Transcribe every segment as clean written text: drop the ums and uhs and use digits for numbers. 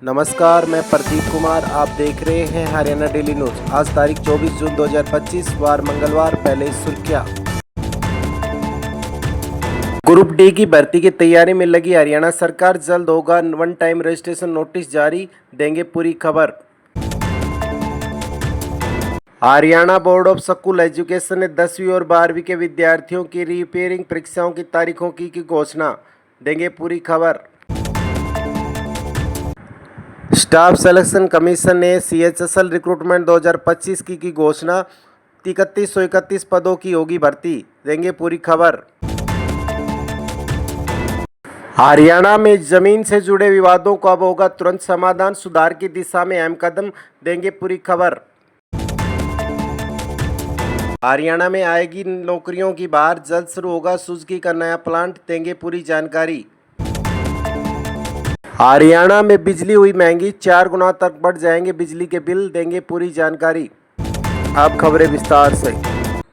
नमस्कार, मैं प्रदीप कुमार। आप देख रहे हैं हरियाणा डेली न्यूज। आज तारीख 24 जून 2025 वार मंगलवार। पहले सुर्खियां। ग्रुप डी की भर्ती की तैयारी में लगी हरियाणा सरकार। जल्द होगा वन टाइम रजिस्ट्रेशन नोटिस जारी, देंगे पूरी खबर। Haryana board of school education ने 10वीं और 12वीं के विद्यार्थियों की रीपेयरिंग परीक्षाओं की तारीखों की घोषणा, देंगे पूरी खबर। स्टाफ सिलेक्शन कमीशन ने सीएचएसएल रिक्रूटमेंट 2025 की घोषणा। 3131 पदों की होगी भर्ती, देंगे पूरी खबर। हरियाणा में जमीन से जुड़े विवादों का अब होगा तुरंत समाधान, सुधार की दिशा में अहम कदम, देंगे पूरी खबर। हरियाणा में आएगी नौकरियों की बहार, जल्द शुरू होगा सुजुकी का नया प्लांट, देंगे पूरी जानकारी। हरियाणा में बिजली हुई महंगी, 4 गुना तक बढ़ जाएंगे बिजली के बिल, देंगे पूरी जानकारी। अब खबरें विस्तार से।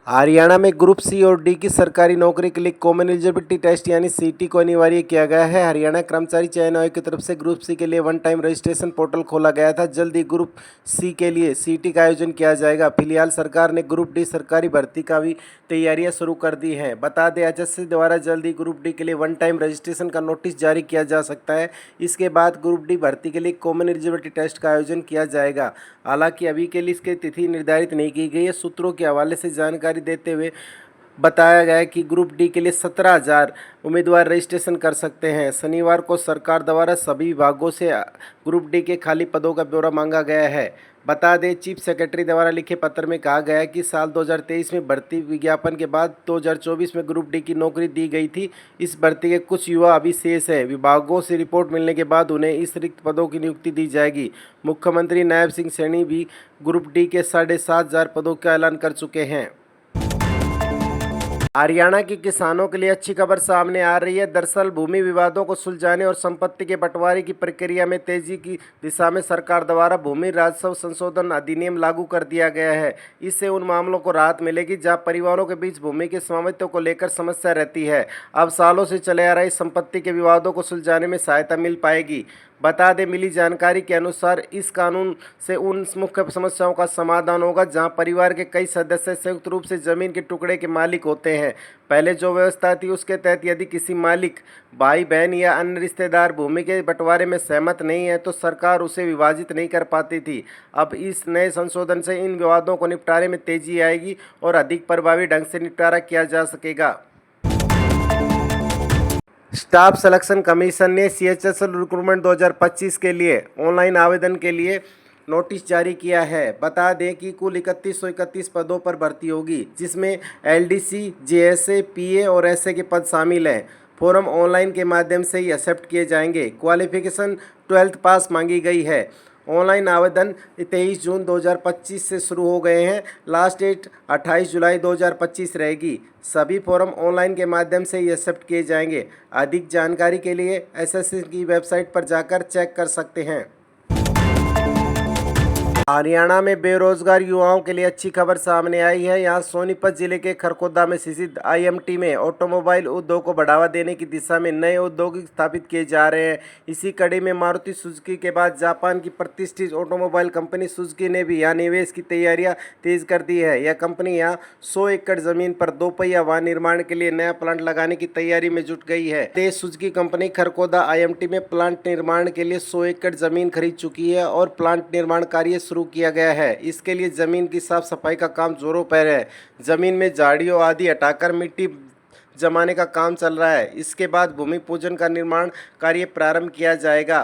हरियाणा में ग्रुप सी और डी की सरकारी नौकरी के लिए कॉमन एलिजिबिलिटी टेस्ट यानी सीटी को अनिवार्य किया गया है। हरियाणा कर्मचारी चयन आयोग की तरफ से ग्रुप सी के लिए वन टाइम रजिस्ट्रेशन पोर्टल खोला गया था। जल्द ही ग्रुप सी के लिए सीटी का आयोजन किया जाएगा। फिलहाल सरकार ने ग्रुप डी सरकारी भर्ती का भी तैयारियां शुरू कर दी हैं। बता दें, एचएससी द्वारा जल्द ही ग्रुप डी के लिए वन टाइम रजिस्ट्रेशन का नोटिस जारी किया जा सकता है। इसके बाद ग्रुप डी भर्ती के लिए कॉमन एलिजिबिलिटी टेस्ट का आयोजन किया जाएगा। हालांकि अभी के लिए इसकी तिथि निर्धारित नहीं की गई है। सूत्रों के हवाले से जानकारी देते हुए बताया गया है कि ग्रुप डी के लिए 17,000 उम्मीदवार रजिस्ट्रेशन कर सकते हैं। शनिवार को सरकार द्वारा सभी विभागों से ग्रुप डी के खाली पदों का ब्यौरा मांगा गया है। बता दें, चीफ सेक्रेटरी द्वारा लिखे पत्र में कहा गया है कि साल 2023 में भर्ती विज्ञापन के बाद 2024 में ग्रुप डी की नौकरी दी गई थी। इस भर्ती के कुछ युवा अभी शेष है। विभागों से रिपोर्ट मिलने के बाद उन्हें इस रिक्त पदों की नियुक्ति दी जाएगी। मुख्यमंत्री नायब सिंह सैनी भी ग्रुप डी के 7,500 पदों का ऐलान कर चुके हैं। हरियाणा के किसानों के लिए अच्छी खबर सामने आ रही है। दरअसल भूमि विवादों को सुलझाने और संपत्ति के बंटवारे की प्रक्रिया में तेजी की दिशा में सरकार द्वारा भूमि राजस्व संशोधन अधिनियम लागू कर दिया गया है। इससे उन मामलों को राहत मिलेगी जहां परिवारों के बीच भूमि के स्वामित्व को लेकर समस्या रहती है। अब सालों से चले आ रही संपत्ति के विवादों को सुलझाने में सहायता मिल पाएगी। बता दें, मिली जानकारी के अनुसार इस कानून से उन मुख्य समस्याओं का समाधान होगा जहां परिवार के कई सदस्य संयुक्त रूप से जमीन के टुकड़े के मालिक होते हैं। पहले जो व्यवस्था थी उसके तहत यदि किसी मालिक, भाई बहन या अन्य रिश्तेदार भूमि के बंटवारे में सहमत नहीं है तो सरकार उसे विभाजित नहीं कर पाती थी। अब इस नए संशोधन से इन विवादों को निपटारे में तेजी आएगी और अधिक प्रभावी ढंग से निपटारा किया जा सकेगा। स्टाफ सिलेक्शन कमीशन ने सीएचएसएल रिक्रूटमेंट 2025 के लिए ऑनलाइन आवेदन के लिए नोटिस जारी किया है। बता दें कि कुल 3131 पदों पर भर्ती होगी, जिसमें एलडीसी, जेएसए, पीए और एसए के पद शामिल हैं। फॉर्म ऑनलाइन के माध्यम से ही एक्सेप्ट किए जाएंगे। क्वालिफिकेशन 12th पास मांगी गई है। ऑनलाइन आवेदन 23 जून 2025 से शुरू हो गए हैं। लास्ट डेट 28 जुलाई 2025 रहेगी। सभी फॉर्म ऑनलाइन के माध्यम से ही एक्सेप्ट किए जाएंगे। अधिक जानकारी के लिए एसएससी की वेबसाइट पर जाकर चेक कर सकते हैं। हरियाणा में बेरोजगार युवाओं के लिए अच्छी खबर सामने आई है। यहाँ सोनीपत जिले के खरखोदा में स्थित आईएमटी में ऑटोमोबाइल उद्योग को बढ़ावा देने की दिशा में नए उद्योग स्थापित किए जा रहे हैं। इसी कड़ी में मारुति सुजुकी के बाद जापान की प्रतिष्ठित ऑटोमोबाइल कंपनी सुजुकी ने भी यहाँ निवेश की तैयारियां तेज कर दी है। यह कंपनी यहाँ 100 एकड़ जमीन पर 2 पहिया वाहन निर्माण के लिए नया प्लांट लगाने की तैयारी में जुट गई है। तेज सुजुकी कंपनी खरखोदा आईएमटी में प्लांट निर्माण के लिए 100 एकड़ जमीन खरीद चुकी है और प्लांट निर्माण कार्य शुरू किया गया है। इसके लिए जमीन की साफ सफाई का काम जोरों पर है। जमीन में झाड़ियों आदि हटाकर मिट्टी जमाने का काम चल रहा है। इसके बाद भूमि पूजन का निर्माण कार्य प्रारंभ किया जाएगा।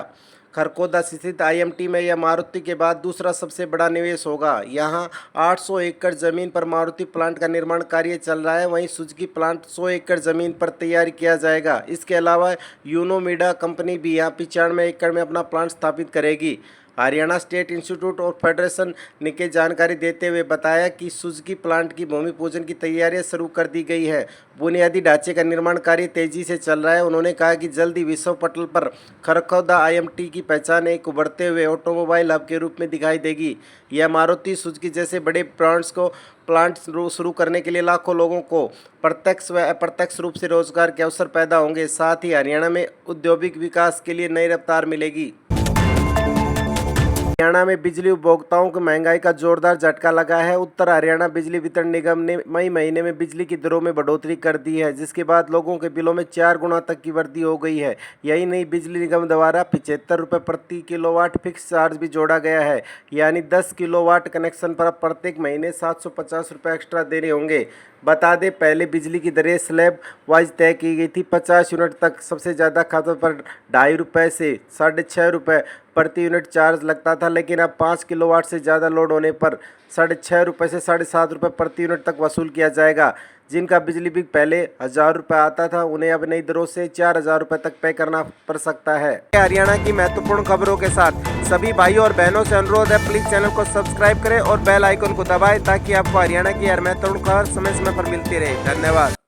खरखोदा स्थित आईएमटी में यह मारुति के बाद दूसरा सबसे बड़ा निवेश होगा। यहाँ 800 एकड़ जमीन पर मारुति प्लांट का निर्माण कार्य चल रहा है। वहीं सुजुकी प्लांट 100 एकड़ जमीन पर तैयार किया जाएगा। इसके अलावा यूनोमिडा कंपनी भी यहाँ 95 एकड़ में अपना प्लांट स्थापित करेगी। Haryana state institute of federation ने जानकारी देते हुए बताया कि सुजुकी प्लांट की भूमि पूजन की तैयारियां शुरू कर दी गई है। बुनियादी ढांचे का निर्माण कार्य तेजी से चल रहा है। उन्होंने कहा कि जल्द ही विश्व पटल पर खरखोदा आईएमटी की पहचान एक उभरते हुए ऑटोमोबाइल हब के रूप में दिखाई देगी। यह मारुति सुजुकी जैसे बड़े ब्रांड्स को प्लांट शुरू करने के लिए लाखों लोगों को प्रत्यक्ष व अप्रत्यक्ष रूप से रोजगार के अवसर पैदा होंगे। साथ ही हरियाणा में औद्योगिक विकास के लिए नई रफ्तार मिलेगी। हरियाणा में बिजली उपभोक्ताओं को महंगाई का जोरदार झटका लगा है। उत्तर हरियाणा बिजली वितरण निगम ने मई महीने में बिजली की दरों में बढ़ोतरी कर दी है, जिसके बाद लोगों के बिलों में 4 गुना तक की वृद्धि हो गई है। यही नहीं, बिजली निगम द्वारा 75 रुपये प्रति किलोवाट फिक्स चार्ज भी जोड़ा गया है, यानी 10 किलोवाट कनेक्शन पर अब प्रत्येक महीने 750 रुपये एक्स्ट्रा देने होंगे। बता दें, पहले बिजली की दरें स्लैब वाइज तय की गई थी। 50 यूनिट तक सबसे ज़्यादा खपत पर 2.5 रुपये से 6.5 रुपये प्रति यूनिट चार्ज लगता था, लेकिन अब 5 किलोवाट से ज़्यादा लोड होने पर 6.5 रुपये से 7.5 रुपये प्रति यूनिट तक वसूल किया जाएगा। जिनका बिजली बिल पहले 1000 रुपये आता था, उन्हें अब नई दरों से 4000 रुपये तक पे करना पड़ सकता है। हरियाणा की महत्वपूर्ण खबरों के साथ सभी भाइयों और बहनों से अनुरोध है, प्लीज़ चैनल को सब्सक्राइब करें और बेल आइकन को दबाएं ताकि आपको हरियाणा की हर महत्वपूर्ण खबर समय समय पर मिलती रहे। धन्यवाद।